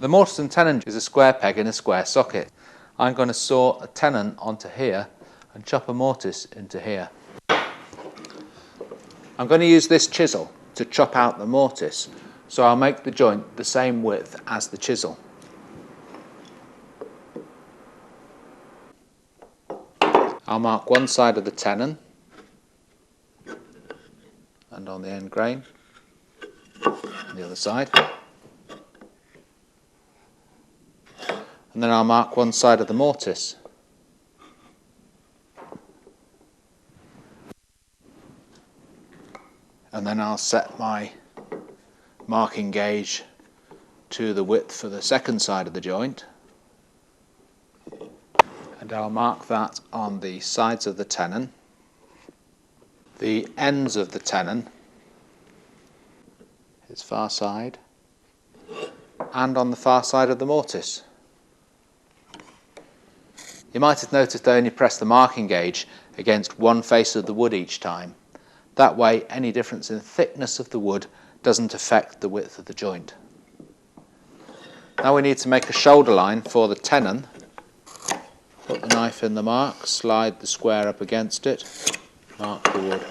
The Mortise and Tenon is a square peg in a square socket. I'm going to saw a tenon onto here and chop a mortise into here. I'm going to use this chisel to chop out the mortise, so I'll make the joint the same width as the chisel. I'll mark one side of the tenon and on the end grain, and the other side. And then I'll mark one side of the mortise. And then I'll set my marking gauge to the width for the second side of the joint. And I'll mark that on the sides of the tenon, the ends of the tenon, its far side, and on the far side of the mortise. You might have noticed I only press the marking gauge against one face of the wood each time. That way any difference in thickness of the wood doesn't affect the width of the joint. Now we need to make a shoulder line for the tenon. Put the knife in the mark, slide the square up against it, mark the wood.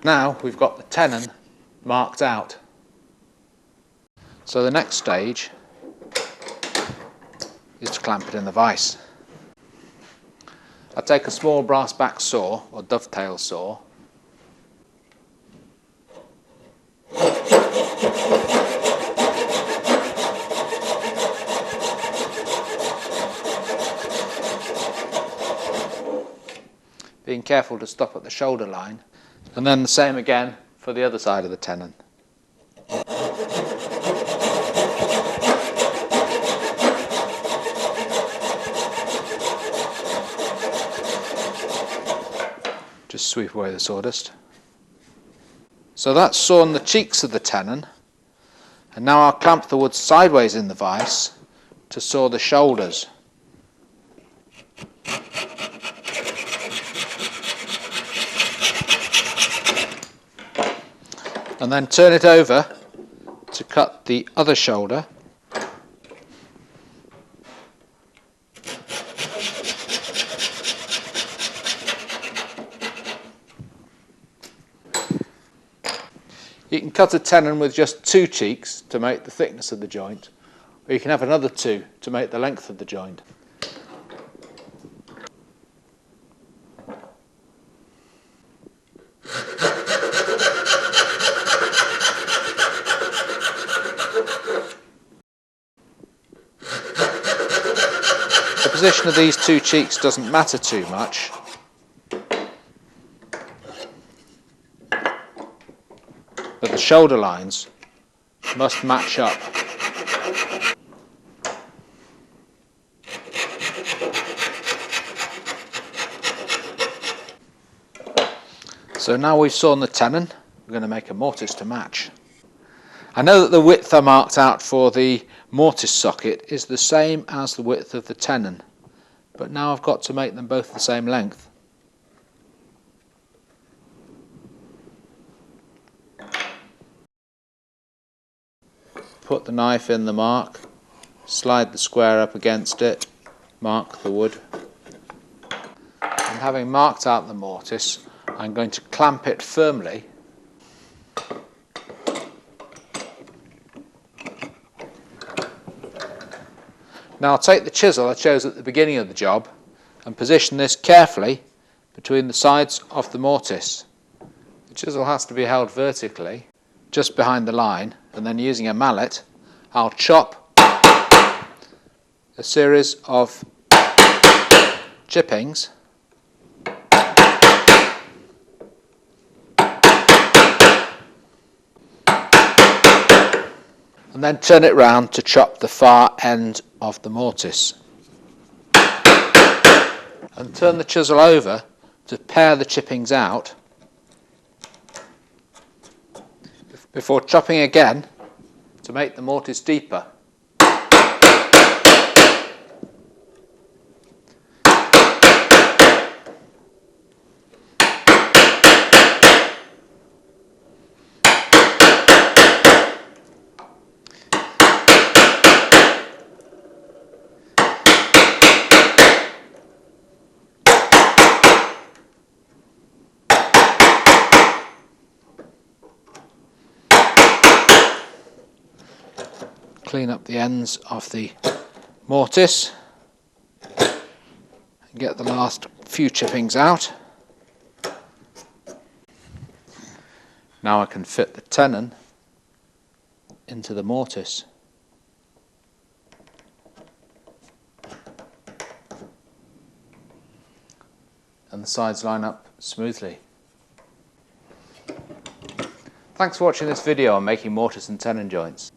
Now we've got the tenon marked out. So the next stage is to clamp it in the vise. I take a small brass back saw or dovetail saw. Being careful to stop at the shoulder line. And then the same again for the other side of the tenon. Just sweep away the sawdust. So that's sawn the cheeks of the tenon, and now I'll clamp the wood sideways in the vise to saw the shoulders. And then turn it over to cut the other shoulder. You can cut a tenon with just 2 cheeks to make the thickness of the joint, or you can have another 2 to make the length of the joint. The position of these 2 cheeks doesn't matter too much. But the shoulder lines must match up. So now we've sawn the tenon, we're going to make a mortise to match. I know that the width I marked out for the mortise socket is the same as the width of the tenon, but now I've got to make them both the same length. Put the knife in the mark, slide the square up against it, mark the wood. And having marked out the mortise, I'm going to clamp it firmly . Now I'll take the chisel I chose at the beginning of the job and position this carefully between the sides of the mortise. The chisel has to be held vertically just behind the line, and then using a mallet I'll chop a series of chippings and then turn it round to chop the far end of the mortise. And turn the chisel over to pare the chippings out before chopping again to make the mortise deeper. clean up the ends of the mortise and get the last few chippings out. Now I can fit the tenon into the mortise. And the sides line up smoothly. Thanks for watching this video on making mortise and tenon joints.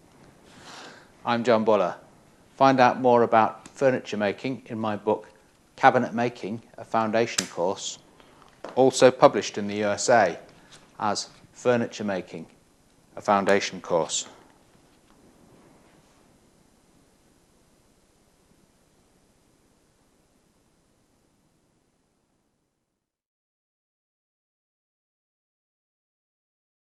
I'm John Buller. Find out more about furniture making in my book Cabinet Making, a Foundation Course, also published in the USA as Furniture Making, a Foundation Course.